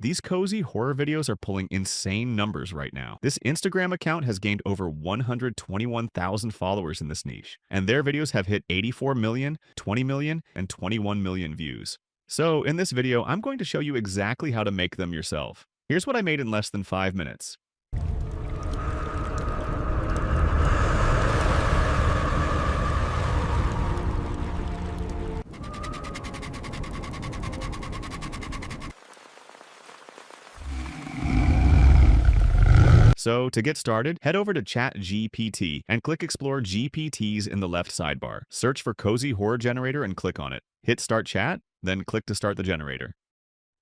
These cozy horror videos are pulling insane numbers right now. This Instagram account has gained over 121,000 followers in this niche, and their videos have hit 84 million, 20 million, and 21 million views. So in this video, I'm going to show you exactly how to make them yourself. Here's what I made in less than 5 minutes. So to get started, head over to Chat GPT and click Explore GPTs in the left sidebar. Search for Cozy Horror Generator and click on it. Hit Start Chat, then click to start the generator.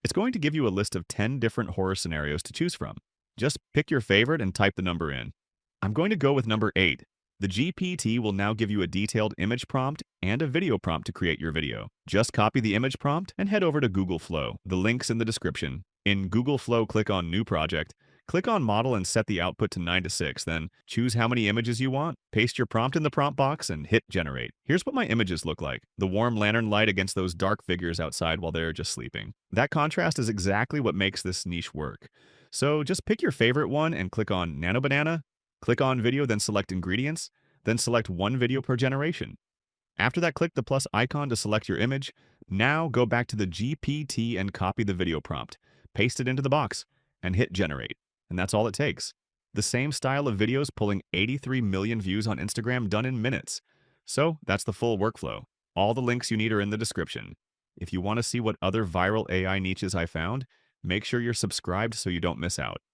It's going to give you a list of 10 different horror scenarios to choose from. Just pick your favorite and type the number in. I'm going to go with number 8. The GPT will now give you a detailed image prompt and a video prompt to create your video. Just copy the image prompt and head over to Google Flow. The link's in the description. In Google Flow, click on New Project. Click on Model and set the output to 9 to 6, then choose how many images you want, paste your prompt in the prompt box, and hit Generate. Here's what my images look like. The warm lantern light against those dark figures outside while they're just sleeping. That contrast is exactly what makes this niche work. So just pick your favorite one and click on Nano Banana, click on Video, then select Ingredients, then select one video per generation. After that, click the plus icon to select your image. Now go back to the GPT and copy the video prompt, paste it into the box, and hit Generate. And that's all it takes. The same style of videos pulling 83 million views on Instagram done in minutes. So that's the full workflow. All the links you need are in the description. If you want to see what other viral AI niches I found, make sure you're subscribed so you don't miss out.